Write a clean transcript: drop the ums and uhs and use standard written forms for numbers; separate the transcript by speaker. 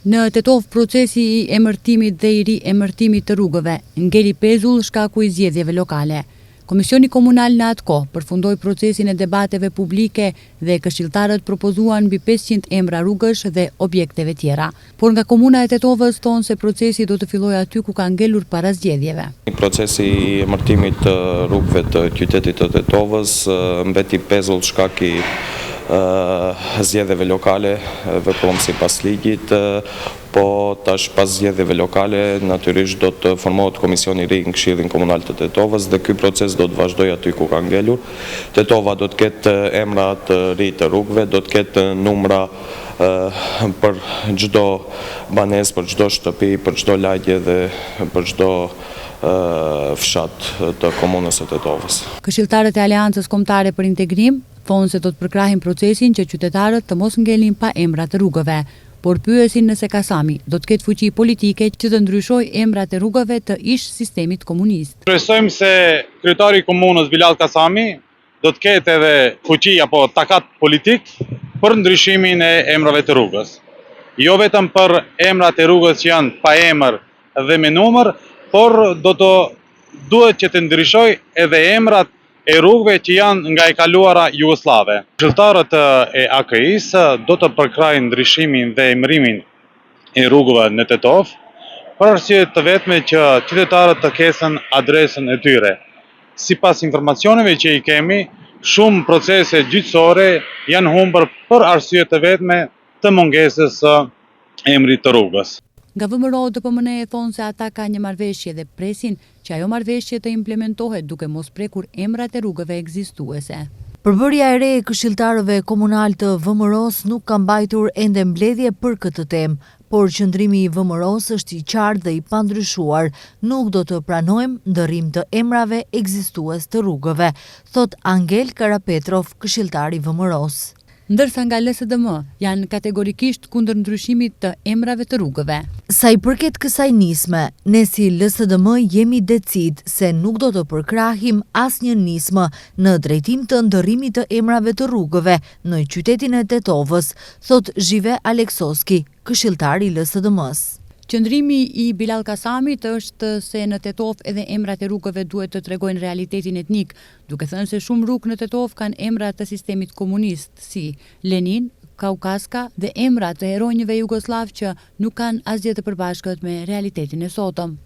Speaker 1: Në Tetov procesi I emërtimit dhe I ri-emërtimit të rrugëve, ngeli pezull shkaku I zgjedhjeve lokale. Komisioni komunal në atë kohë përfundoi procesin e debateve publike dhe këshilltarët propozuan mbi 500 emra rrugësh dhe objekteve tjera. Por nga komuna e Tetovës thonë se procesi do të fillojë aty ku ka ngelur para zgjedhjeve.
Speaker 2: Procesi I emërtimit të rrugëve të qytetit të Tetovës mbeti pezull shkak I zgjedhjeve lokale, veprojmë sipas ligjit, po tash pas zgjedhjeve lokale natyrisht do të formohet komisioni I ri në Këshillin Komunal të Tetovës dhe ky proces do të vazhdojë aty ku ka ngelur. Tetova do të ketë emra të ri të rrugëve, do të ketë numra për çdo banesë, për çdo shtëpi, për çdo lagje dhe për çdo fshat të komunës së Tetovës.
Speaker 1: Këshilltarët e Aleancës Kombëtare për Integrim thonë se do të përkrahin procesin që qytetarët të mos ngelin pa emra të rrugëve, por pyesin nëse Kasami do të ketë fuqi politike që të ndryshojë emrat e rrugëve të ish sistemit komunist.
Speaker 3: Shpresojmë se kryetari I komunës Bilal Kasami do të ketë edhe fuqi apo takat politik për ndryshimin e emrave të rrugës. Jo vetëm për emrat e rrugës që janë pa emër dhe me numër, por duhet që të ndryshojë edhe emrat e rrugëve që janë nga e kaluara jugoslave. Këshilltarët e AKI-s do të përkrajnë ndryshimin dhe emërimin e rrugëve në Tetov, për arsye të vetme që qytetarët të kesin adresën e tyre. Sipas informacioneve që I kemi, shumë procese gjyqësore janë humbur për arsye të vetme të mungesës së emrit të rrugës.
Speaker 1: Nga VMRO DPMN thonë se ata ka një marrëveshje dhe presin që ajo marrëveshje të implementohet duke mos prekur emrat e rrugëve ekzistuese.
Speaker 4: Përbërja e re e këshilltarëve komunal të VMRO-s nuk ka mbajtur ende mbledhje për këtë temë, por qëndrimi I VMRO-s është I qartë dhe I pandryshuar. Nuk do të pranojmë ndërrim të emrave ekzistues të rrugëve, thot Angel Karapetrov, këshilltar I VMRO-s.
Speaker 1: Ndërsa nga LSDM janë kategorikisht kundër ndryshimit të emrave të rrugëve.
Speaker 4: Sa I përket kësaj nisme, ne si LSDM jemi decid se nuk do të përkrahim asnjë nismë në drejtim të ndërrimit të emrave të rrugëve në qytetin e Tetovës, thot Zhive Aleksoski, këshilltar I LSDM-s.
Speaker 1: Qëndrimi I Bilal Kasamit është se në Tetov edhe emrat e rrugëve duhet të tregojnë realitetin etnik, duke thënë se shumë rrugë në Tetov kanë emra të sistemit komunist, si Lenin, Kaukaska dhe emra të heronjëve jugoslav që nuk kanë asgjë të përbashkët me realitetin e sotëm.